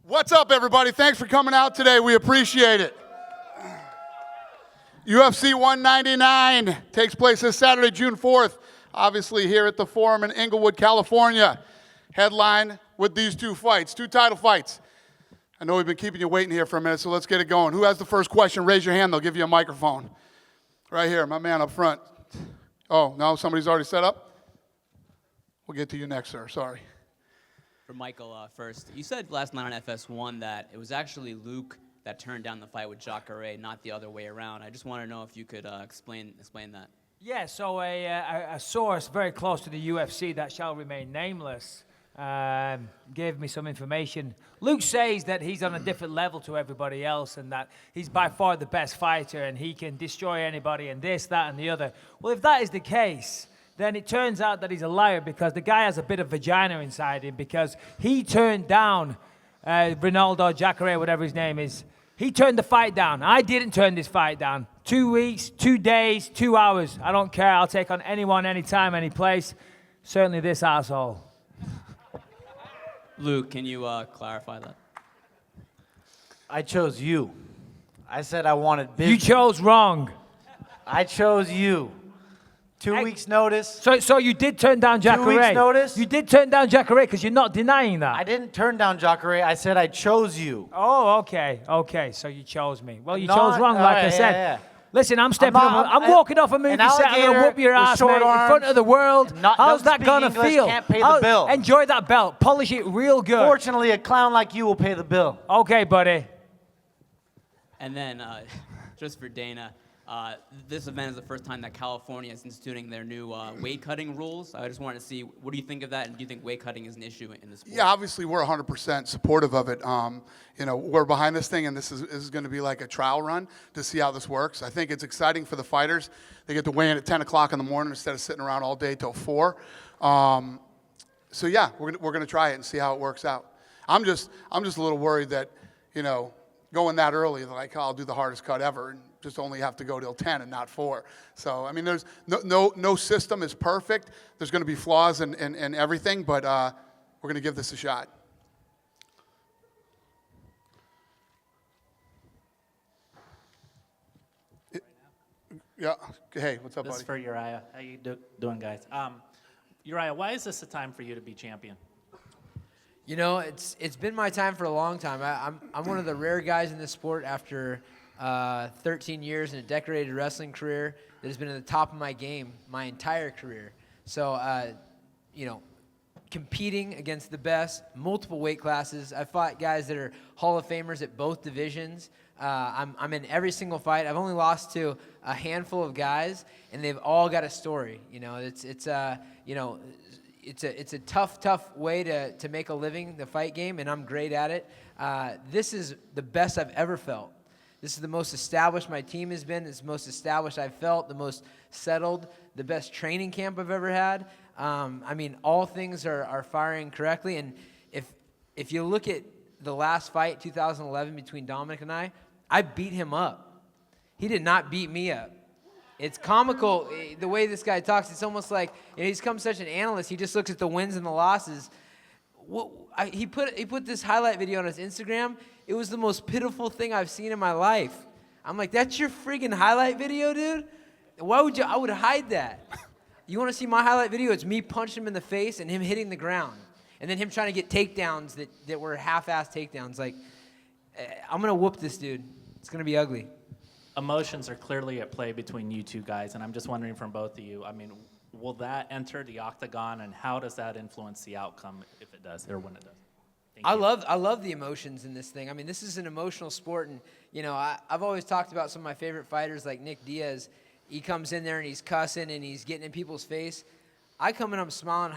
What's up, everybody? Thanks for coming out today. We appreciate it. UFC 199 takes place this Saturday, June 4th, obviously here at the Forum in Inglewood, California. Headline with these two fights, two title fights. I know we've been keeping you waiting here for a minute, so let's get it going. Who has the first question? Raise your hand. They'll give you a microphone. Right here, my man up front. Oh, no, somebody's already set up? We'll get to you next, sir. Sorry. For Michael first, you said last night on FS1 that it was actually Luke that turned down the fight with Jacare, not the other way around. I just want to know if you could explain that. Yeah, so a source very close to the UFC that shall remain nameless gave me some information. Luke says that he's on a different level to everybody else and that he's by far the best fighter and he can destroy anybody and this, that, and the other. Well, if that is the case, then it turns out that he's a liar because the guy has a bit of vagina inside him because he turned down Ronaldo Jacare, whatever his name is. He turned the fight down. I didn't turn this fight down. 2 weeks, 2 days, 2 hours. I don't care. I'll take on anyone, anytime, any place. Certainly this asshole. Luke, can you clarify that? I chose you. I said I wanted Bisping. You chose wrong. I chose you. 2 weeks notice. So you did turn down Jacare. 2 weeks notice. You did turn down Jacare because you're not denying that. I didn't turn down Jacare. I said I chose you. Oh, okay. Okay, so you chose me. Well, you chose wrong, like I said. Yeah. Listen, I'm stepping up. I'm walking off a movie set. I'm going to whoop your ass, mate, in front of the world. How's that going to feel? Can't pay the bill. Enjoy that belt. Polish it real good. Fortunately, a clown like you will pay the bill. Okay, buddy. And then, just for Dana, this event is the first time that California is instituting their new weight cutting rules. I just wanted to see, what do you think of that, and do you think weight cutting is an issue in the sport? Yeah, obviously we're 100% supportive of it. We're behind this thing, and this is going to be like a trial run to see how this works. I think it's exciting for the fighters. They get to weigh in at 10 o'clock in the morning instead of sitting around all day till 4. So yeah, we're going to try it and see how it works out. I'm just a little worried that, going that early, like, I'll do the hardest cut ever and just only have to go till 10 and not 4. So, I mean, there's no system is perfect. There's going to be flaws in everything, but we're going to give this a shot. Yeah. Hey, what's up, buddy? This is for Urijah. How you doing, guys? Urijah, why is this a time for you to be champion? You know, it's been my time for a long time. I'm one of the rare guys in this sport after 13 years and a decorated wrestling career that has been at the top of my game my entire career. So, competing against the best, multiple weight classes. I fought guys that are Hall of Famers at both divisions. I'm in every single fight. I've only lost to a handful of guys, and they've all got a story. It's a tough way to make a living, the fight game, and I'm great at it. This is the best I've ever felt. This is the most established my team has been. It's the most established I've felt, the most settled, the best training camp I've ever had. All things are firing correctly. And if you look at the last fight, 2011, between Dominick and I beat him up. He did not beat me up. It's comical the way this guy talks. It's almost like he's become such an analyst. He just looks at the wins and the losses. He put this highlight video on his Instagram. It was the most pitiful thing I've seen in my life. I'm like, that's your friggin' highlight video, dude? Why would you? I would hide that. You want to see my highlight video? It's me punching him in the face and him hitting the ground. And then him trying to get takedowns that were half-assed takedowns. Like, I'm going to whoop this dude. It's going to be ugly. Emotions are clearly at play between you two guys, and I'm just wondering from both of you, will that enter the octagon, and how does that influence the outcome, if it does, or when it does? I love the emotions in this thing. This is an emotional sport, and I've always talked about some of my favorite fighters like Nick Diaz. He comes in there and he's cussing and he's getting in people's face. I come in, I'm smiling,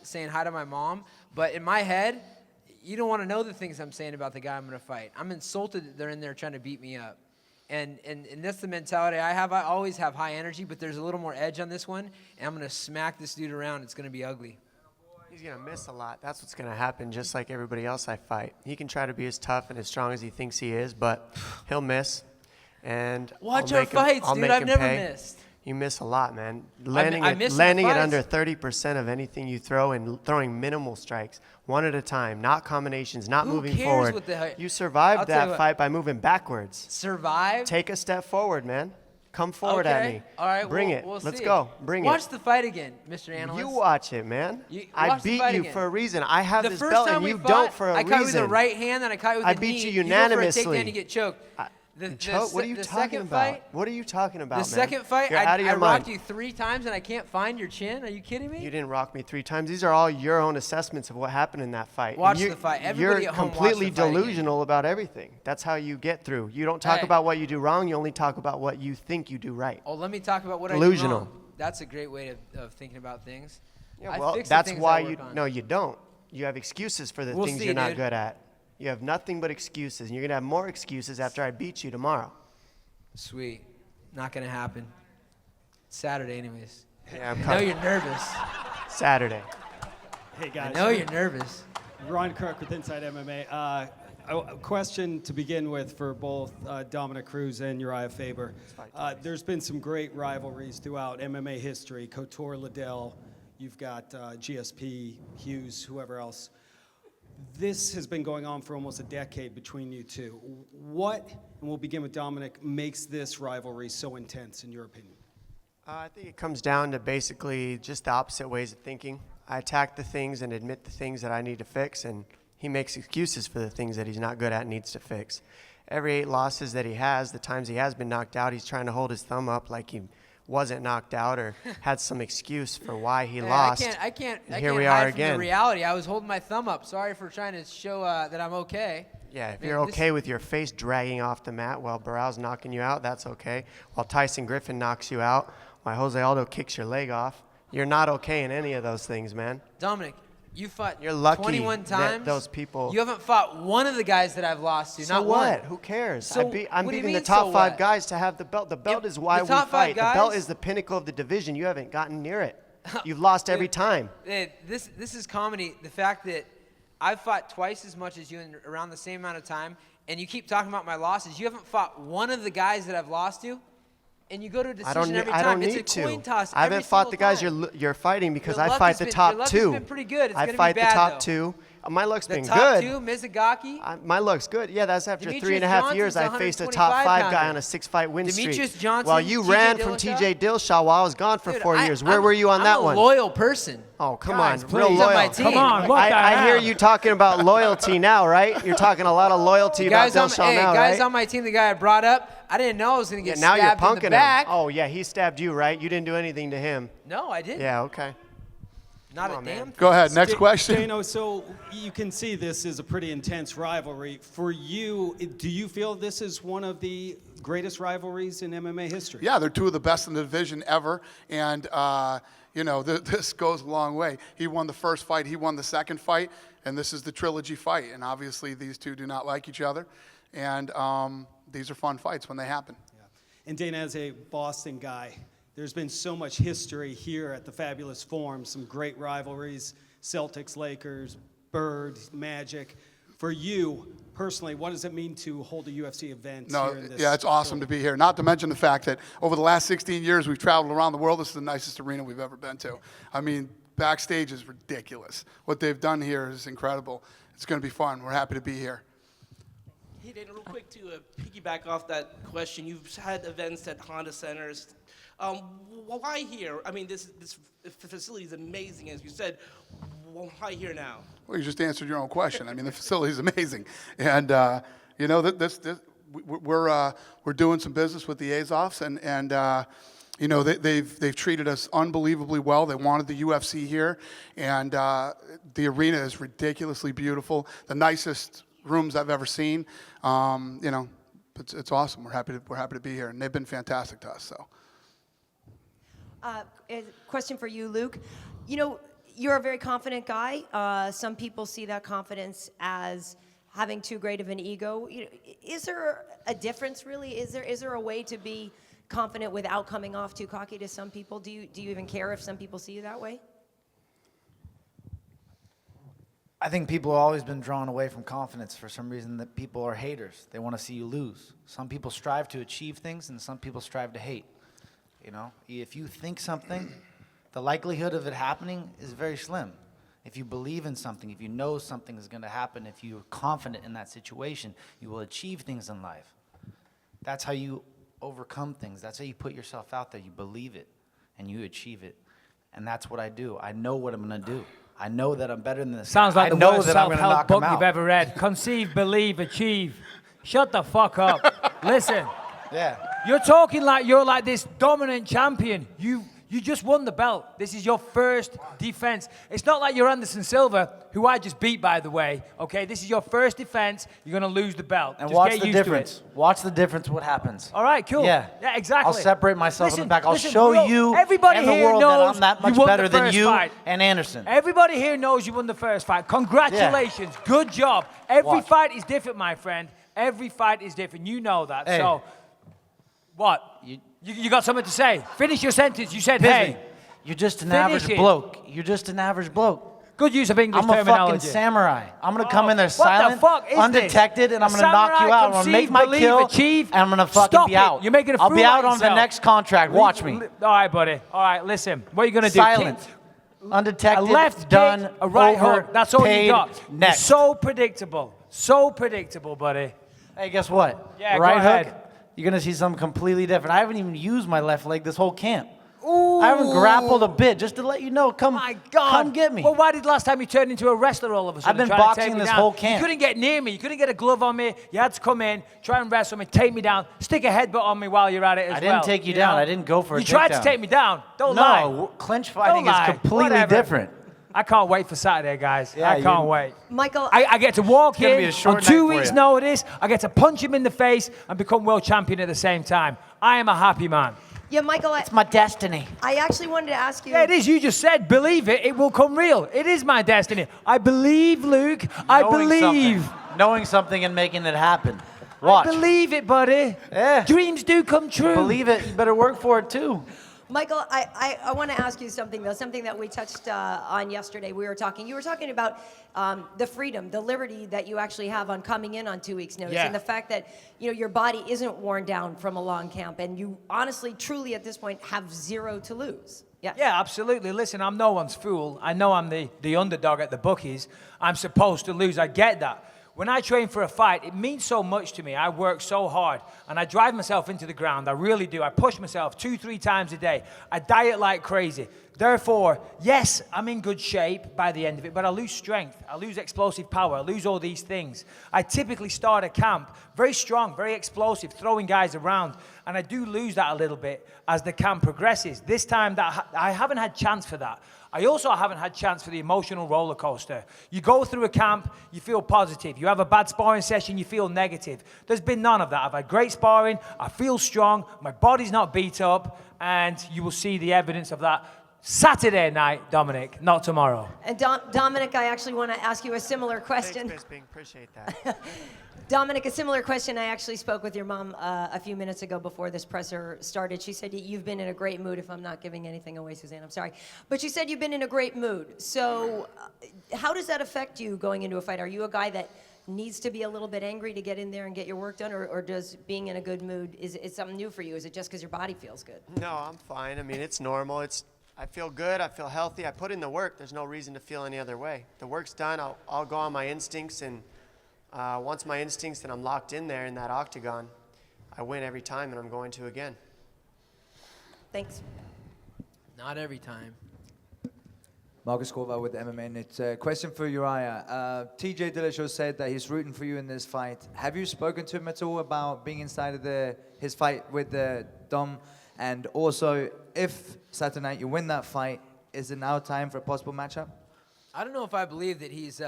saying hi to my mom, but in my head, you don't want to know the things I'm saying about the guy I'm going to fight. I'm insulted that they're in there trying to beat me up. And that's the mentality I have. I always have high energy, but there's a little more edge on this one, and I'm going to smack this dude around. It's going to be ugly. He's going to miss a lot. That's what's going to happen, just like everybody else I fight. He can try to be as tough and as strong as he thinks he is, but he'll miss. And watch our fights, dude. I've never missed. You miss a lot, man. I miss the Landing at fights. under 30% of anything you throw and throwing minimal strikes, one at a time, not combinations, not Who moving cares forward. what the You I'll survived tell you that what. fight by moving backwards. Survive. Take a step forward, man. Come forward at me. All right. Bring we'll, it. We'll Let's see. go. Bring Watch it. the fight again, Mr. Analyst. You watch it, man. I watch the beat fight you again. for a reason. I have The this first belt time and we you fought, don't for a I reason. caught you with the right hand, then I caught you with I the beat knee. you You go unanimously. for a takedown, you get choked. What are you the talking second about? Fight, What are you talking about, the man? second fight, You're out of I your rocked mind. you 3 times and I can't find your chin. Are you kidding me? You didn't rock me 3 times. These are all your own assessments of what happened in that fight. And Watch the fight. Everybody You're at home watch completely the fight again. delusional about everything. That's how you get through. You don't talk Hey. about what you do wrong. You only talk about what you think you do right. Oh, let me talk about what Delusional. I do wrong. That's a great way of thinking about things. Yeah, I well, fix the that's things why I you work on. no, you don't. You have excuses for the We'll things see, you're not dude. good at. You have nothing but excuses, and you're gonna have more excuses after I beat you tomorrow. Sweet. Not going to happen. Saturday, anyways. Yeah, I'm I know coming. you're nervous. Saturday. Hey I guys, know you're nervous. Ron Crook with Inside MMA. A question to begin with for both Dominick Cruz and Urijah Faber. There's been some great rivalries throughout MMA history. Couture, Liddell, you've got GSP, Hughes, whoever else. This has been going on for almost a decade between you two. What, and we'll begin with Dominick, makes this rivalry so intense in your opinion? I think it comes down to basically just the opposite ways of thinking. I attack the things and admit the things that I need to fix, and he makes excuses for the things that he's not good at and needs to fix. Every 8 losses that he has, the times he has been knocked out, he's trying to hold his thumb up like he wasn't knocked out or had some excuse for why he Hey, lost. I can't Here we hide are from again. the reality. I was holding my thumb up. Sorry for trying to show that I'm okay. Yeah, if Man, you're this- okay with your face dragging off the mat while Barrow's knocking you out, that's okay. While Tyson Griffin knocks you out, while Jose Aldo kicks your leg off, you're not okay in any of those things, man. Dominick, you fought You're lucky 21 that times. those people- You haven't fought one of the guys that I've lost to. So not what? one. Who cares? So I'm what do you beating the mean, top so 5 what? guys to have the belt. The belt Yeah, is why the we top 5 fight. The belt guys- is the pinnacle of the division. You haven't gotten near it. You've lost every time. This is comedy. The fact that I've fought twice as much as you in around the same amount of time, and you keep talking about my losses. You haven't fought one of the guys that I've lost to, and you go to a decision every I time. don't It's need a coin to. toss. I haven't every fought the single guys time. you're fighting because Your I luck fight has the been- top your luck 2. has been pretty good. It's I gonna be fight bad, the top though. 2. My luck's The been top good. 2, Mizugaki. My luck's good. Yeah, that's after Demetrius 3.5 years. Johnson's I faced a 125 top 5 guy pounder. on a 6-fight win Demetrius streak. Johnson, While you TJ ran from Dillashaw. TJ Dillashaw while I was gone for Dude, 4 years. Where I'm- were you on that I'm one? a loyal person. Oh, come Guys, on. please. Real He's on loyal. my team. Come on, what the I hear hell? you talking about loyalty now, right? You're talking a lot of loyalty about Dillashaw now, guys right? on my team, the guy I brought up, I didn't know I was going to Yeah, get now you're stabbed in punking the him. back. Oh, yeah, he stabbed you, right? You didn't do anything to him. No, I didn't. Yeah, okay. Not Come a on, damn man. thing. Go ahead. Next question. Dano, so you can see this is a pretty intense rivalry. For you, do you feel this is one of the greatest rivalries in MMA history? Yeah, they're 2 of the best in the division ever, and this goes a long way. He won the first fight, he won the second fight, and this is the trilogy fight. And obviously, these 2 do not like each other, and these are fun fights when they happen. And Dana, as a Boston guy, there's been so much history here at the Fabulous Forum, some great rivalries, Celtics, Lakers, Bird, Magic. For you personally, what does it mean to hold a UFC event No, here in this yeah, it's awesome to be here. Not to mention the fact that over the last 16 years, we've traveled around the world. This is the nicest arena we've ever been to. I mean, backstage is ridiculous. What they've done here is incredible. It's going to be fun. We're happy to be here. Hey, Dana, real quick to piggyback off that question. You've had events at Honda Centers. Why here? I mean, this facility is amazing, as you said. Why here now? Well, you just answered your own question. I mean, the facility is amazing, and we're doing some business with the Azovs, and they've treated us unbelievably well. They wanted the UFC here, and the arena is ridiculously beautiful. The nicest rooms I've ever seen. It's awesome. We're happy to be here, and they've been fantastic to us. So. A question for you, Luke. You know, you're a very confident guy. Some people see that confidence as having too great of an ego. Is there a difference, really? Is there a way to be confident without coming off too cocky to some people? Do you even care if some people see you that way? I think people have always been drawn away from confidence for some reason, that people are haters. They want to see you lose. Some people strive to achieve things, and some people strive to hate. You know, if you think something, the likelihood of it happening is very slim. If you believe in something, if you know something is going to happen, if you're confident in that situation, you will achieve things in life. That's how you overcome things. That's how you put yourself out there. You believe it, and you achieve it. And that's what I do. I know what I'm going to do. I know that I'm better than this. Sounds like I the know worst that I'm gonna self-help knock him book you've out. ever read. Conceive, believe, achieve. Shut the fuck up. Listen, Yeah. you're talking like you're like this dominant champion. You just won the belt. This is your first defense. It's not like you're Anderson Silva, who I just beat, by the way. Okay, this is your first defense. You're gonna lose the belt. And Just watch get the used to difference. it. Watch the difference. What happens? All right, cool. Yeah. Yeah, exactly. I'll separate myself in the back. I'll listen, show you everybody and the here world that knows I'm that much you won better the than first you fight. and Anderson. Everybody here knows you won the first fight. Congratulations. Good job. Every Watch. fight is different, my friend. Every fight is different. You know that. Hey. So, what? You got something to say? Finish your sentence. You said, Bisping, hey. you're just an Finish average it. bloke. You're just an average bloke. Good use of English I'm a terminology. fucking samurai. I'm gonna come in there What silent, the fuck is undetected, this? and I'm A gonna knock you samurai, out. I'm gonna make conceive, my believe, kill, achieve. and I'm gonna fucking Stop be it. out. You're making a I'll fool be out out of on the yourself. next contract. Watch me. All right, buddy. All right, listen. What are you gonna do? Silent, A undetected, left done, kick, a right over, hook. That's all paid, you got. next. So predictable. So predictable, buddy. Hey, guess what? Yeah, go right ahead. hook. You're gonna see something completely different. I haven't even used my left leg this whole camp. I haven't grappled a bit, just to let you know. Come, My God. come get me. Well, why did last time you turn into a wrestler all of a sudden? I've been trying to boxing take me this down? whole camp. You couldn't get near me. You couldn't get a glove on me. You had to come in, try and wrestle me, take me down, stick a headbutt on me while you're at it as well. I didn't take you down. know? I didn't go for a You tried to takedown. take me down. Don't lie. No, clinch fighting Don't is lie. completely Whatever. different. I can't wait for Saturday, guys. Yeah, I can't you- wait. Michael, I get to walk gonna in be a short on night 2 for weeks' you. notice. I get to punch him in the face and become world champion at the same time. I am a happy man. yeah, Michael, It's my destiny. I actually wanted to ask you. Yeah, it is. You just said, believe it, it will come real. It is my destiny. I believe, Luke. I believe. Knowing something and making it happen. Watch. I believe it, buddy. Yeah. Dreams do come true. Believe it. You better work for it too. Michael, I want to ask you something, though, something that we touched on yesterday. You were talking about the freedom, the liberty that you actually have on coming in on 2 weeks' notice, Yeah. and the fact that your body isn't worn down from a long camp, and you honestly, truly, at this point, have zero to lose. Yes. Yeah, absolutely. Listen, I'm no one's fool. I know I'm the underdog at the bookies. I'm supposed to lose. I get that. When I train for a fight, it means so much to me. I work so hard, and I drive myself into the ground. I really do. I push myself 2-3 times a day. I diet like crazy. Therefore, yes, I'm in good shape by the end of it, but I lose strength. I lose explosive power. I lose all these things. I typically start a camp very strong, very explosive, throwing guys around, and I do lose that a little bit as the camp progresses. This time, I haven't had chance for that. I also haven't had chance for the emotional roller coaster. You go through a camp, you feel positive. You have a bad sparring session, you feel negative. There's been none of that. I've had great sparring, I feel strong, my body's not beat up, and you will see the evidence of that Saturday night, Dominic, not tomorrow. And Dominic, I actually want to ask you a similar question. Thanks, Bisping. Appreciate that. Dominic, a similar question. I actually spoke with your mom a few minutes ago before this presser started. She said you've been in a great mood. If I'm not giving anything away, Suzanne, I'm sorry. But she said you've been in a great mood. So how does that affect you going into a fight? Are you a guy that needs to be a little bit angry to get in there and get your work done? Or does being in a good mood, is it something new for you? Is it just because your body feels good? No, I'm fine. I mean, it's normal. I feel good. I feel healthy. I put in the work. There's no reason to feel any other way. The work's done. I'll go on my instincts, and once my instincts and I'm locked in there in that octagon, I win every time, and I'm going to again. Thanks. Not every time. Marcus Corval with MMA Net. Question for Urijah. TJ Dillashaw said that he's rooting for you in this fight. Have you spoken to him at all about being inside of his fight with Dom? And also, if Saturday night you win that fight, is it now time for a possible matchup? I don't know if I believe that he's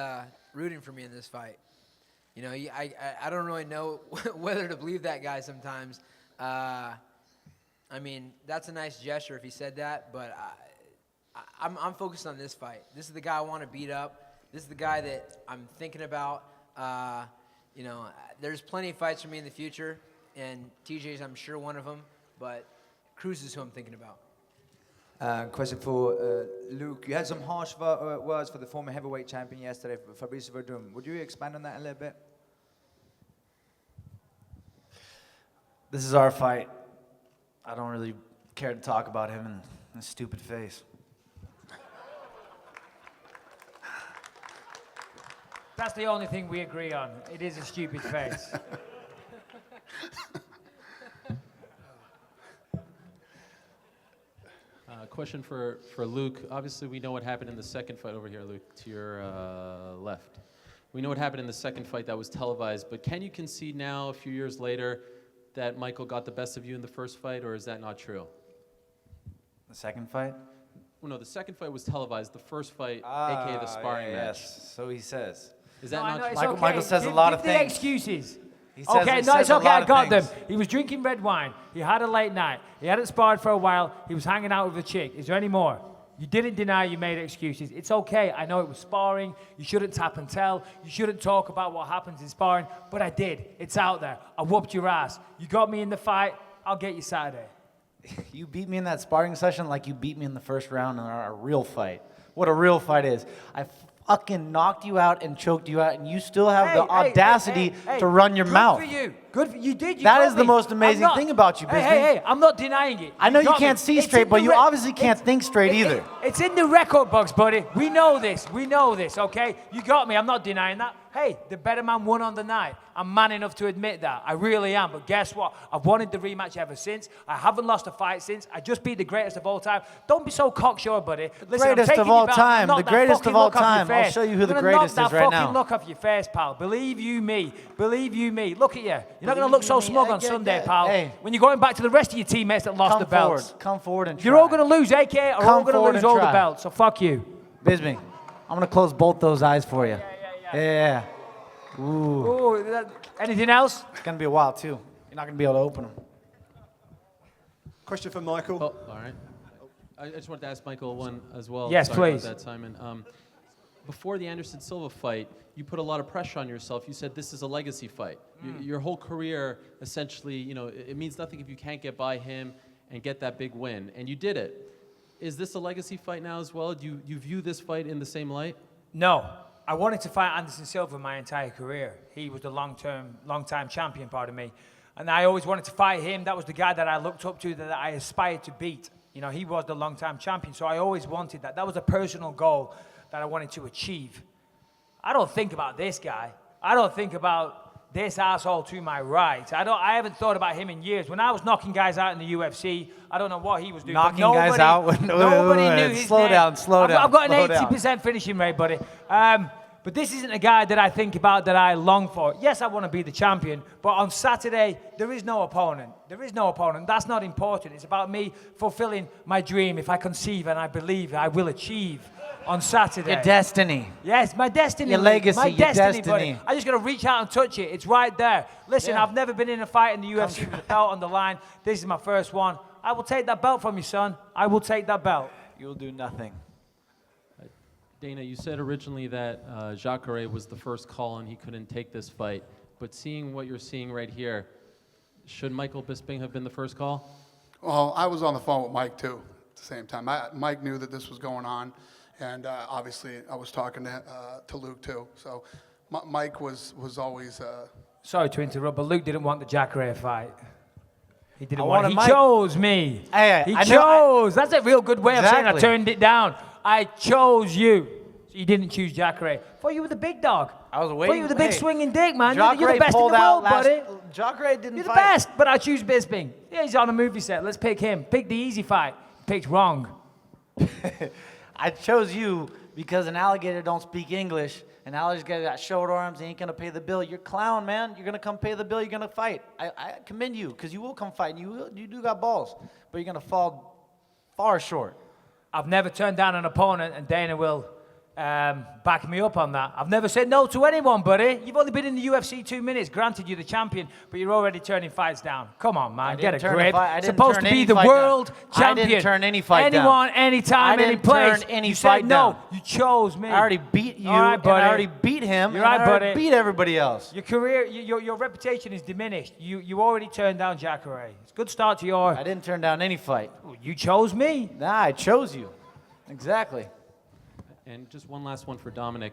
rooting for me in this fight. I don't really know whether to believe that guy sometimes. I mean, that's a nice gesture if he said that, but I'm focused on this fight. This is the guy I want to beat up. This is the guy that I'm thinking about. There's plenty of fights for me in the future, and TJ's, I'm sure, one of them, but Cruz is who I'm thinking about. Question for Luke. You had some harsh words for the former heavyweight champion yesterday, Fabrice Verdum. Would you expand on that a little bit? This is our fight. I don't really care to talk about him and his stupid face. That's the only thing we agree on. It is a stupid face. Question for Luke. Obviously, we know what happened in the second fight over here, Luke, to your left. We know what happened in the second fight that was televised, but can you concede now, a few years later, that Michael got the best of you in the first fight, or is that not true? The second fight? Well, no, the second fight was televised. The first fight, aka the sparring match. Yes, so he says. Is that No, I not know, true? it's Michael- okay. Michael says a Give- lot give of the things. excuses. He says- Okay, he no, it's says a okay. lot I of got them. things. He was drinking red wine. He had a late night. He hadn't sparred for a while. He was hanging out with a chick. Is there any more? You didn't deny you made excuses. It's okay. I know it was sparring. You shouldn't tap and tell. You shouldn't talk about what happens in sparring. But I did. It's out there. I whooped your ass. You got me in the fight. I'll get you Saturday. You beat me in that sparring session like you beat me in the first round in our real fight. What a real fight is. I fucking knocked you out and choked you out, and you still have the audacity to run your mouth. Good for you. Good for you. Did. You That got is the me. most I'm amazing not- thing about you, Hey, Bisping. hey, I'm not denying it. I know you got can't me. see It's straight, in but the you obviously can't think straight it- either. It's in the record books, buddy. We know this. We know this, okay? You got me. I'm not denying that. Hey, the better man won on the night. I'm man enough to admit that. I really am. But guess what? I've wanted the rematch ever since. I haven't lost a fight since. I just beat the greatest of all time. Don't be so cocksure, buddy. Listen, I'm greatest taking of you all back. time. Knock The that greatest fucking of all look off your time. I'll face. show you who I'm the gonna greatest knock is that right fucking now. look off your face, pal. Believe you me. Believe you me. Look at you. You're not going to look so smug on Sunday, pal. Hey. When you're going back to the rest of your teammates that lost Come the belts. forward. Come forward and try. You're all going to lose, AK, or Come all going to forward lose and all the try. belts. So fuck you. Bisping, I'm going to close both those eyes for you. Yeah. Ooh. Ooh, anything else? It's going to be a while, too. You're not going to be able to open them. Question for Michael. Oh, all right. I just wanted to ask Michael one as well. Yes, Sorry please. about that, Simon. Before the Anderson Silva fight, you put a lot of pressure on yourself. You said this is a legacy fight. Your whole career, essentially, you know, it means nothing if you can't get by him and get that big win. And you did it. Is this a legacy fight now as well? Do you view this fight in the same light? No. I wanted to fight Anderson Silva my entire career. He was the long-time champion, pardon me. And I always wanted to fight him. That was the guy that I looked up to, that I aspired to beat. You know, he was the long-time champion, so I always wanted that. That was a personal goal that I wanted to achieve. I don't think about this guy. I don't think about this asshole to my right. I haven't thought about him in years. When I was knocking guys out in the UFC, I don't know what he was doing. Knocking but guys out? Nobody Wait, knew his slow name. down, slow down, I've got slow an down. 80% finishing rate, buddy. But this isn't a guy that I think about, that I long for. Yes, I want to be the champion, but on Saturday, there is no opponent. There is no opponent. That's not important. It's about me fulfilling my dream. If I conceive and I believe, I will achieve on Saturday. Your destiny. Yes, my destiny. Your legacy, my your destiny, destiny. buddy. I just got to reach out and touch it. It's right there. Listen, Yeah. I've never been in a fight in the UFC with a belt on the line. This is my first one. I will take that belt from you, son. I will take that belt. You'll do nothing. Dana, you said originally that Jacare was the first call and he couldn't take this fight. But seeing what you're seeing right here, should Michael Bisping have been the first call? Well, I was on the phone with Mike, too, at the same time. Mike knew that this was going on, and obviously I was talking to Luke, too. So Mike was always... Sorry to interrupt, but Luke didn't want the Jacare fight. He didn't I want it. wanted He Mike. chose me. Hey, he I know- chose. That's a real good way of saying I Exactly. turned it down. I chose you. So you didn't choose Jacare. Thought you were the big dog. I was Thought waiting. you were the big Hey, swinging dick, man. You're the Jacare best in pulled the out world, last. buddy. Jacare didn't You're the fight. best, but I choose Bisping. Yeah, he's on a movie set. Let's pick him. Pick the easy fight. Picked wrong. I chose you because an alligator don't speak English. An alligator got short arms. He ain't gonna pay the bill. You're a clown, man. You're gonna come pay the bill. You're gonna fight. I commend you because you will come fight. And you do got balls, but you're gonna fall far short. I've never turned down an opponent, and Dana will back me up on that. I've never said no to anyone, buddy. You've only been in the UFC 2 minutes. Granted, you're the champion, but you're already turning fights down. Come on, man. Get a grip. Supposed to be the world champion. I didn't turn any fight down. Anyone, anytime, I any didn't place. turn any you fight said down. no. You chose me. I already beat you, All right, and buddy. I already beat him, You're and right, I already buddy. beat everybody else. Your career, your reputation is diminished. You already turned down Jacare. It's a good start to your... I didn't turn down any fight. You chose me. Nah, I chose you. Exactly. And just one last one for Dominick.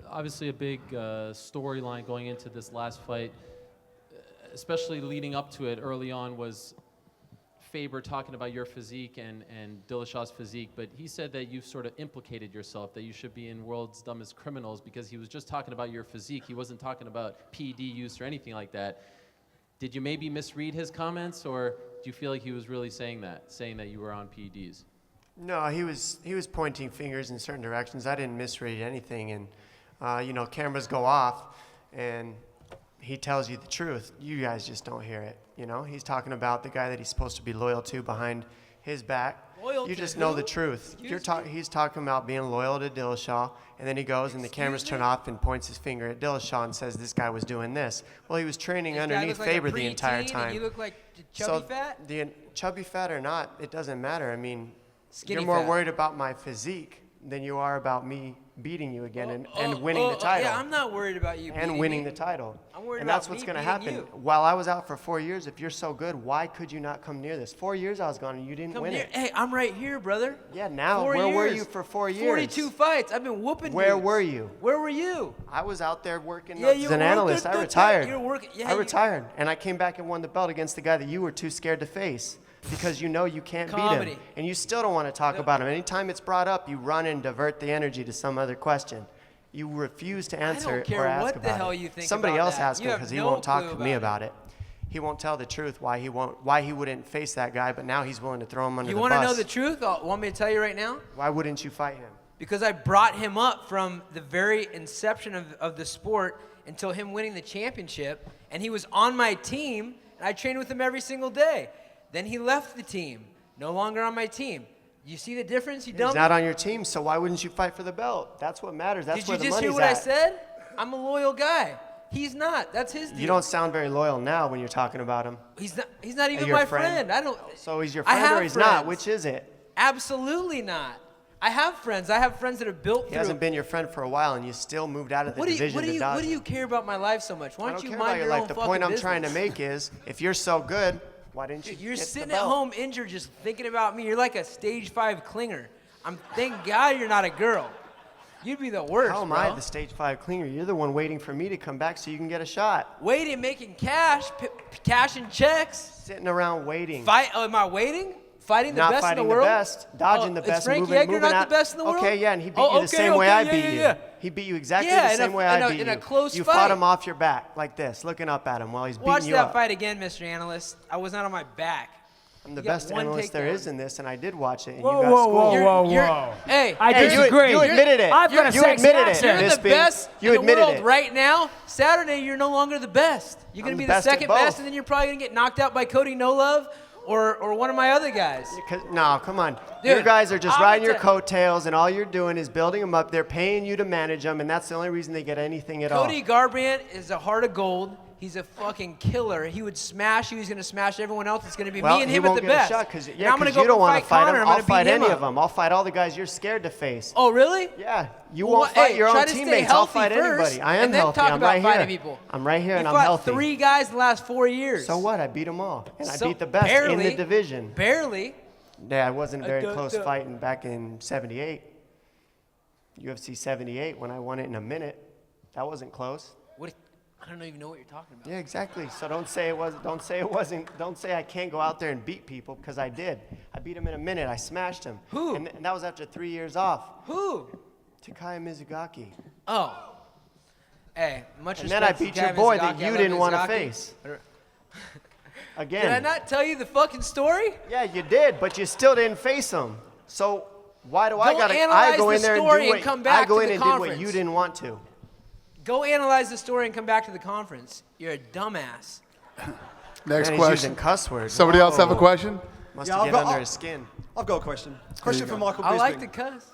Obviously a big storyline going into this last fight, especially leading up to it early on, was Faber talking about your physique and Dillashaw's physique, but he said that you've sort of implicated yourself, that you should be in World's Dumbest Criminals because he was just talking about your physique. He wasn't talking about PED use or anything like that. Did you maybe misread his comments, or do you feel like he was really saying that you were on PEDs? No, he was pointing fingers in certain directions. I didn't misread anything, and you know, cameras go off, and he tells you the truth. You guys just don't hear it. You know, he's talking about the guy that he's supposed to be loyal to behind his back. Loyal you to just know who? the truth. Excuse me? He's talking about being loyal to Dillashaw, and then he goes and the cameras turn off and points his finger at Dillashaw and says this guy was doing this. Well, he was training This guy underneath looks like a Faber the entire preteen, time. And you look like chubby fat? Chubby fat or not, it doesn't matter. I mean, Skinny you're more fat. worried about my physique than you are about me beating you again and winning the title. Yeah, I'm not worried about you and beating winning me. the title. I'm worried and about that's what's me going to beating happen. you. While I was out for 4 years, if you're so good, why could you not come near this? 4 years I was gone and you didn't Come win near. it. Hey, I'm right here, brother. Yeah, now, 4 where were years. you for 4 years? 42 fights. I've been whooping Where dudes. were you? Where were you? I was out there working Yeah, as you an were analyst. working I the retired. You're working. Yeah, I you- retired, and I came back and won the belt against the guy that you were too scared to face because you know you can't beat Comedy. him. And you still don't want to talk about him. Anytime it's brought up, you run and divert the energy to some other question. You refuse to answer don't care or ask what the about hell it. you think Somebody about else that. ask You him have because he no won't talk clue to me about about it. He won't tell the truth why he wouldn't face that guy, but now he's willing to throw him under You the want bus. to know the truth? Want me to tell you right now? Why wouldn't you fight him? Because I brought him up from the very inception of the sport until him winning the championship, and he was on my team, and I trained with him every single day. Then he left the team, no longer on my team. You see the difference, you He's dummy? not on your team, so why wouldn't you fight for the belt? That's what matters. That's Did where you the just hear money's what I at. said? I'm a loyal guy. He's not. That's his deal. You don't sound very loyal now when you're talking about him. He's not even your my friend? I don't. So he's your I friend have or he's not? friends. Which is it? Absolutely not. I have friends. I have friends that are built He through. hasn't been your friend for a while, and you still moved out of the division to dodge what do you him. care about my life so much? Why I don't don't you care mind about your your life. own The fucking point I'm business? trying to make is, if you're so good, why didn't you You're get the sitting at belt? home injured just thinking about me. You're like a stage 5 clinger. Thank God you're not a girl. You'd be the worst, How am bro. I the stage 5 clinger? You're the one waiting for me to come back so you can get a shot. Waiting, making cash, cashing checks. Sitting around waiting. Am I waiting? Fighting the Not best fighting in the world? the best, dodging the Is best, Frank moving, Yeager moving not out. the best in the world? Okay, yeah, and he beat Oh, you the okay, same way I yeah, beat yeah, you. yeah. He beat you exactly Yeah, the in a- same way in I a- beat in you. a close You fight. fought him off your back like this, looking up at him while he's beating Watch you that up. fight again, Mr. Analyst. I was not on my back. I'm the You got best one analyst there takedown. is in this, and I did watch it. And Whoa, you got whoa, schooled. whoa. Hey, I Hey, disagree. You admitted it. I've got a You sexy admitted it. accent. you're the Bisping. best You in the admitted world it. right now. Saturday, you're no longer the best. You're going I'm to be the the best at second both. best, and then you're probably going to get knocked out by Cody No Love or one of my other guys. No, come on. Dude, you guys are just I'll riding your tell- coattails, and all you're doing is building them up. They're paying you to manage them, and that's the only reason they get anything at all. Cody Garbrandt is a heart of gold. He's a fucking killer. He would smash you. He's going to smash everyone else. It's going to be Well, me and he him won't at the get best. a shot because And I'm gonna you go don't want to fight Conor. him. I'm I'll gonna fight beat him any up. of them. I'll fight all the guys you're scared to face. Oh, really? Yeah, you Well, won't fight hey, your try own to stay teammates. I'll healthy fight first, anybody. I am and then healthy. talk I'm about right here. fighting people. I'm right here, You and I'm fought healthy. 3 guys in the last 4 years. So what? I beat them all, and I So- beat the best in barely, the division. Barely. Yeah, it wasn't very duh, close duh. fighting back in '78. UFC '78 when I won it in a minute. That wasn't close. What? I don't even know what you're talking about. Yeah, exactly. So don't say it wasn't. Don't say it wasn't. Don't say I can't go out there and beat people because I did. I beat him in a minute. I smashed him. Who? And that was after 3 years off. Who? Takaya Mizugaki. Oh. Hey, much And then I respect to beat your Kevin boy that Mizugaki. I you love didn't want to Mizugaki. face. Again. Did I not tell you the fucking story? Yeah, you did, but you still didn't face him. So why do I Go gotta? I analyze go the in there and story do and what come back I go to in the and did what conference. you didn't want to. Go analyze the story and come back to the conference. You're a dumbass. Next Man, he's question. using cuss words. Somebody else have a Whoa. question? Must Yeah, have I've get got- under his skin. I've got a question. Question for Michael Bisping. I like to cuss.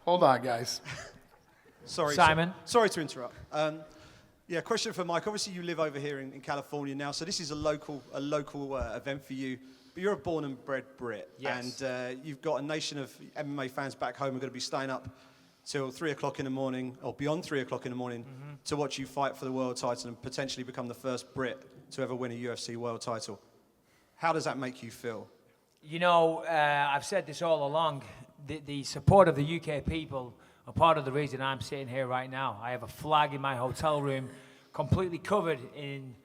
Hold on, guys. Sorry, Simon. Sorry to interrupt. Yeah, question for Mike. Obviously, you live over here in California now, so this is a local event for you. But you're a born and bred Brit, Yes. and you've got a nation of MMA fans back home who are going to be staying up till 3 o'clock in the morning, or beyond 3 o'clock in the morning, to watch you fight for the world title and potentially become the first Brit to ever win a UFC world title. How does that make you feel? You know, I've said this all along. The support of the UK people are part of the reason I'm sitting here right now. I have a flag in my hotel room, completely covered in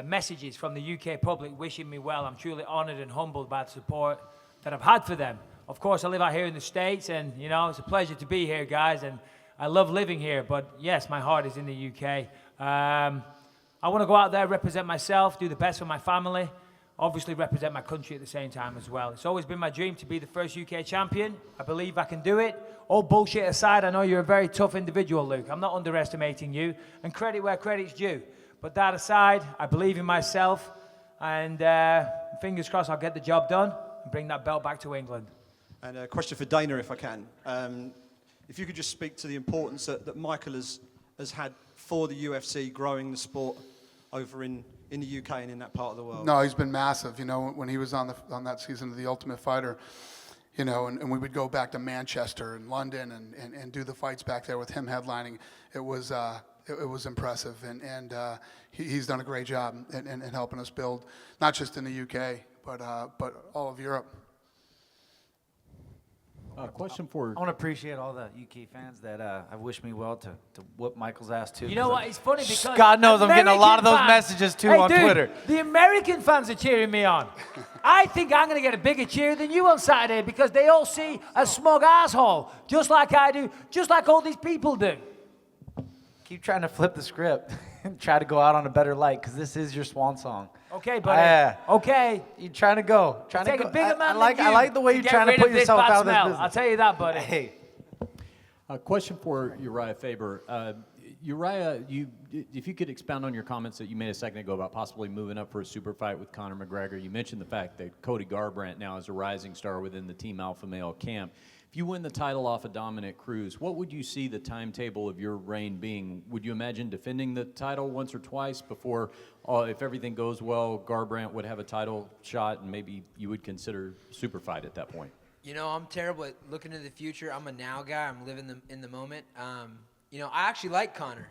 messages from the UK public wishing me well. I'm truly honored and humbled by the support that I've had for them. Of course, I live out here in the States, and, you know, it's a pleasure to be here, guys, and I love living here, but yes, my heart is in the UK. I want to go out there, represent myself, do the best for my family, obviously represent my country at the same time as well. It's always been my dream to be the first UK champion. I believe I can do it. All bullshit aside, I know you're a very tough individual, Luke. I'm not underestimating you, and credit where credit's due. But that aside, I believe in myself, and fingers crossed I'll get the job done and bring that belt back to England. And a question for Dana, if I can. If you could just speak to the importance that Michael has had for the UFC, growing the sport over in the UK and in that part of the world. No, he's been massive. You know, when he was on that season of The Ultimate Fighter, you know, and we would go back to Manchester and London and do the fights back there with him headlining. It was impressive, and he's done a great job in helping us build, not just in the UK, but all of Europe. Question for... I want to appreciate all the UK fans that have wished me well to whoop Michael's ass too. You know what? It's funny because God knows I'm getting a lot of those American messages too Hey, on dude, Twitter. The American fans are cheering me on. I think I'm going to get a bigger cheer than you on Saturday because they all see a smug asshole, just like I do, just like all these people do. Keep trying to flip the script and try to go out on a better light because this is your swan song. Okay, buddy. Okay. You're trying to go. Take a bigger man I than you like the way you're get trying to rid put of this yourself bad out of this smell. business. I'll tell you that, buddy. Hey. A question for Urijah Faber. Urijah, if you could expound on your comments that you made a second ago about possibly moving up for a super fight with Conor McGregor. You mentioned the fact that Cody Garbrandt now is a rising star within the Team Alpha Male camp. If you win the title off of Dominick Cruz, what would you see the timetable of your reign being? Would you imagine defending the title once or twice before, if everything goes well, Garbrandt would have a title shot and maybe you would consider super fight at that point? You know, I'm terrible at looking into the future. I'm a now guy. I'm living in the moment. You know, I actually like Conor.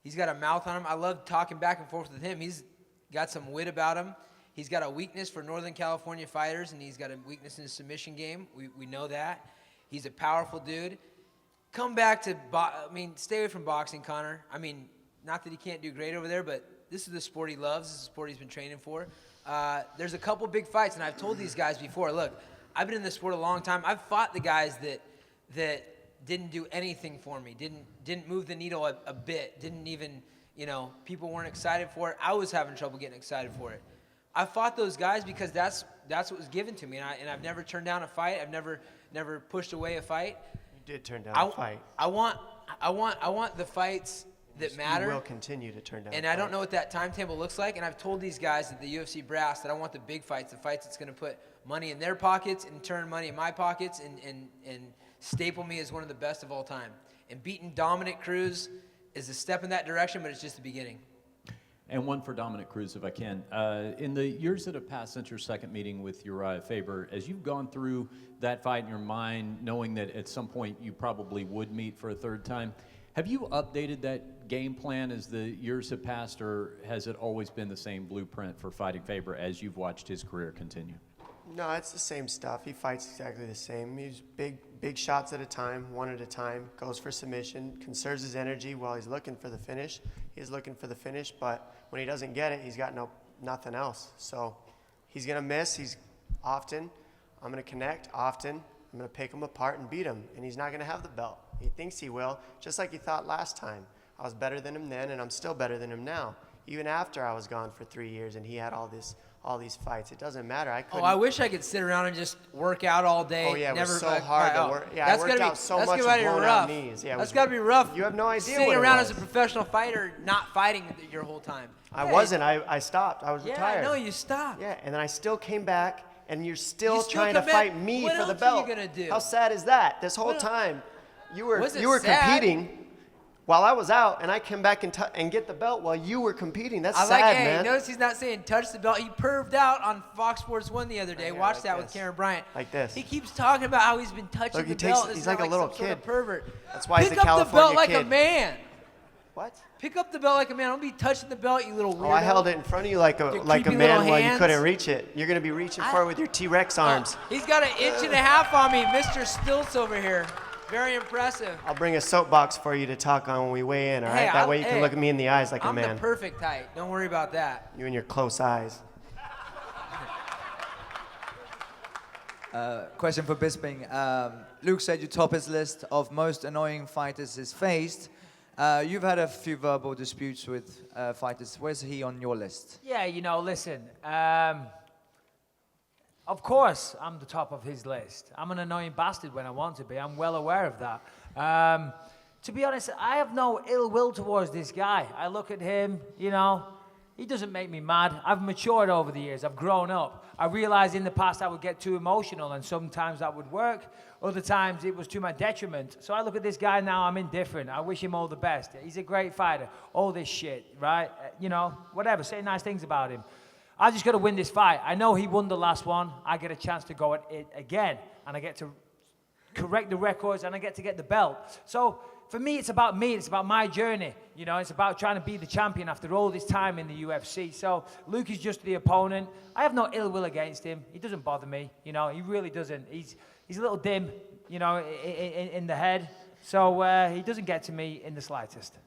He's got a mouth on him. I love talking back and forth with him. He's got some wit about him. He's got a weakness for Northern California fighters, and he's got a weakness in his submission game. We know that. He's a powerful dude. Come back to, stay away from boxing, Conor. I mean, not that he can't do great over there, but this is the sport he loves. This is the sport he's been training for. There's a couple big fights, and I've told these guys before, look, I've been in this sport a long time. I've fought the guys that didn't do anything for me, didn't move the needle a bit, didn't even, you know, people weren't excited for it. I was having trouble getting excited for it. I fought those guys because that's what was given to me, and I've never turned down a fight. I've never pushed away a fight. You did turn down a fight. I want the fights that matter. You will continue to turn down. And I don't know what that timetable looks like. And I've told these guys at the UFC brass that I want the big fights, the fights that's going to put money in their pockets and turn money in my pockets and staple me as one of the best of all time. And beating Dominick Cruz is a step in that direction, but it's just the beginning. And one for Dominick Cruz, if I can. In the years that have passed since your second meeting with Urijah Faber, as you've gone through that fight in your mind, knowing that at some point you probably would meet for a third time, have you updated that game plan as the years have passed, or has it always been the same blueprint for fighting Faber as you've watched his career continue? No, it's the same stuff. He fights exactly the same. He's big shots at a time, one at a time, goes for submission, conserves his energy while he's looking for the finish. He's looking for the finish, but when he doesn't get it, he's got nothing else. So he's going to miss. He's often. I'm going to connect often. I'm going to pick him apart and beat him, and he's not going to have the belt. He thinks he will, just like he thought last time. I was better than him then, and I'm still better than him now, even after I was gone for 3 years and he had all these fights. It doesn't matter. I wish I could sit around and just work out all day. Oh, yeah, it was so hard to work. Yeah, I worked out so much with blown out knees. Yeah, that's got to be rough. You have no idea sitting what it around was. as a professional fighter, not fighting your whole time. I wasn't. I stopped. I was retired. Yeah, I know, you stopped. Yeah, and then I still came back, and you're still still trying to come back. fight me What for the else are you belt. gonna do? How sad is that? This whole time, you were sad? competing while I was out, and I came back and get the belt while you were competing. That's sad, Hey, man. notice he's not saying touch the belt. He perved out on Fox Sports 1 the other day. Yeah, Watch like that this. with Karen Bryant. Like this. He keeps talking about how he's been touching Look, the belt. he's like a little some sort of kid. pervert. That's why he's a Pick up the California belt like kid. a man. What? Pick up the belt like a man. Don't be touching the belt, you little weirdo. Oh, I held it in front of you like a Your man creepy little while you hands. couldn't reach it. You're going to be reaching for it with your T-Rex arms. He's got an inch and a half on me, Mr. Stilts over here. Very impressive. I'll bring a soapbox for you to talk on when we weigh in, all right? Hey, That way you can look at me in the eyes like a I'm man. the perfect height. Don't worry about that. You and your close eyes. Question for Bisping. Luke said you top his list of most annoying fighters he's faced. You've had a few verbal disputes with fighters. Where's he on your list? Yeah, you know, listen. Of course, I'm the top of his list. I'm an annoying bastard when I want to be. I'm well aware of that. To be honest, I have no ill will towards this guy. I look at him, you know, he doesn't make me mad. I've matured over the years. I've grown up. I realized in the past I would get too emotional, and sometimes that would work. Other times it was to my detriment. So I look at this guy now, I'm indifferent. I wish him all the best. He's a great fighter. All this shit, right? You know, whatever. Say nice things about him. I just got to win this fight. I know he won the last one. I get a chance to go at it again, and I get to correct the records, and I get to get the belt. So for me, it's about me. It's about my journey. You know, it's about trying to be the champion after all this time in the UFC. So Luke is just the opponent. I have no ill will against him. He doesn't bother me. You know, he really doesn't. He's a little dim, you know, in the head. So he doesn't get to me in the slightest.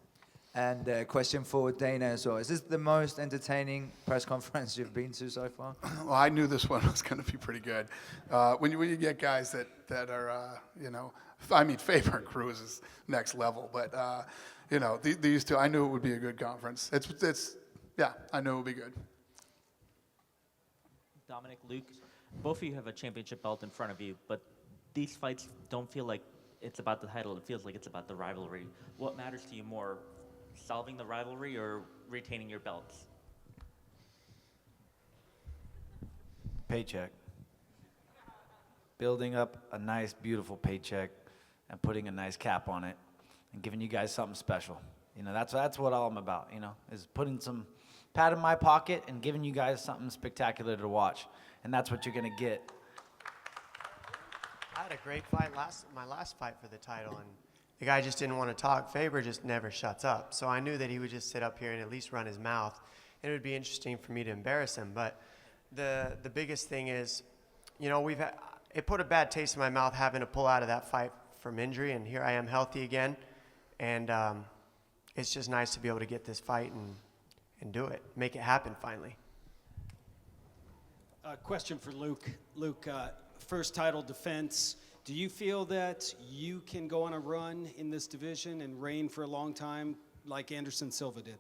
And a question for Dana as well. Is this the most entertaining press conference you've been to so far? Well, I knew this one was going to be pretty good. When you get guys that are, you know, I mean, Faber and Cruz is next level, but, you know, these two, I knew it would be a good conference. Yeah, I knew it would be good. Dominick, Luke, both of you have a championship belt in front of you, but these fights don't feel like it's about the title. It feels like it's about the rivalry. What matters to you more, solving the rivalry or retaining your belts? Paycheck. Building up a nice, beautiful paycheck and putting a nice cap on it and giving you guys something special. You know, that's what all I'm about, you know, is putting some pad in my pocket and giving you guys something spectacular to watch. And that's what you're going to get. I had a great fight my last fight for the title, and the guy just didn't want to talk. Faber just never shuts up. So I knew that he would just sit up here and at least run his mouth. And it would be interesting for me to embarrass him. But the biggest thing is, you know, it put a bad taste in my mouth having to pull out of that fight from injury, and here I am healthy again. And it's just nice to be able to get this fight and do it, make it happen finally. Question for Luke. Luke, first title defense. Do you feel that you can go on a run in this division and reign for a long time like Anderson Silva did?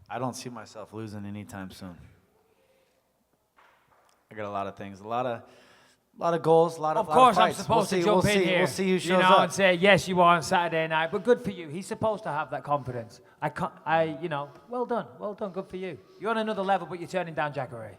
I don't see myself losing anytime soon. I got a lot of things, a lot of goals, a lot of Of course, fights. I'm supposed to jump in here. We'll see who shows you know, up. and say yes, you are on Saturday night. But good for you. He's supposed to have that confidence. You know, well done, good for you. You're on another level, but you're turning down Jacare.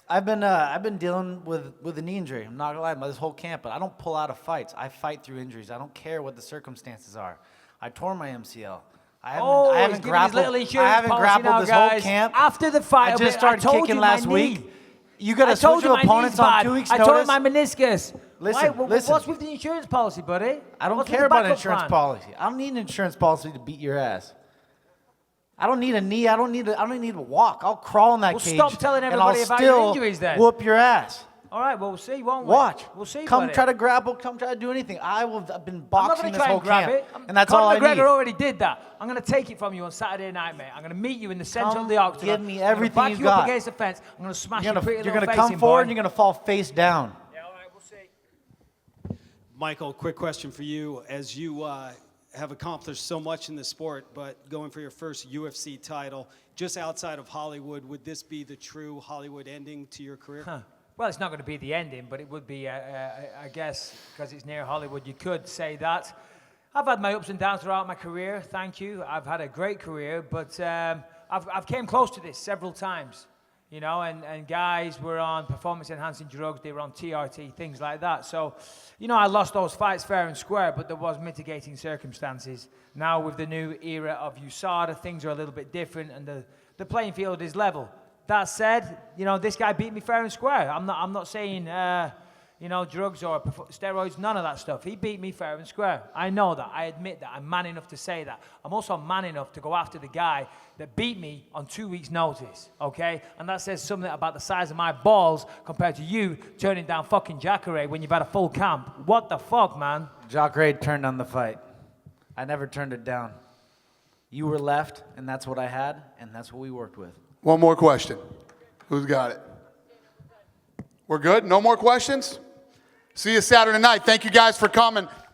I've been dealing with a knee injury. I'm not gonna lie, this whole camp, but I don't pull out of fights. I fight through injuries. I don't care what the circumstances are. I tore my MCL. I haven't grappled. I haven't grappled this whole camp. After the fight, I just started kicking last week. You got to switch your opponents on 2 weeks' I notice. told you my meniscus. Listen. What's with the insurance policy, buddy? I don't What's with care the about backup insurance plan? policy. I don't need an insurance policy to beat your ass. I don't need a knee. I don't need to walk. I'll crawl in that cage. Stop telling and I'll everybody about your still injuries then. whoop your ass. All right, well, we'll see, won't we? Watch. We'll see, Come buddy. try to grapple. Come try to do anything. I've been I'm not boxing going to this try whole and grab camp, it. and that's Conor all I McGregor need. already did that. I'm going to take it from you on Saturday night, mate. I'm going to meet you in the center of the octagon. give me everything I'm you gonna back you up got. against the fence. I'm going to smash You're your pretty gonna little face come in, forward boy. and you're gonna fall face down. Yeah, all right, we'll see. Michael, quick question for you. As you have accomplished so much in the sport, but going for your first UFC title, just outside of Hollywood, would this be the true Hollywood ending to your career? Well, it's not going to be the ending, but it would be, I guess, because it's near Hollywood, you could say that. I've had my ups and downs throughout my career, thank you. I've had a great career, but I've came close to this several times, you know, and guys were on performance-enhancing drugs, they were on TRT, things like that. So, you know, I lost those fights fair and square, but there was mitigating circumstances. Now with the new era of USADA, things are a little bit different, and the playing field is level. That said, you know, this guy beat me fair and square. I'm not saying, drugs or steroids, none of that stuff. He beat me fair and square. I know that. I admit that. I'm man enough to say that. I'm also man enough to go after the guy that beat me on 2 weeks' notice, okay? And that says something about the size of my balls compared to you turning down fucking Jacare when you've had a full camp. What the fuck, man? Jacare turned down the fight. I never turned it down. You were left, and that's what I had, and that's what we worked with. One more question. Who's got it? We're good? No more questions? See you Saturday night. Thank you guys for coming.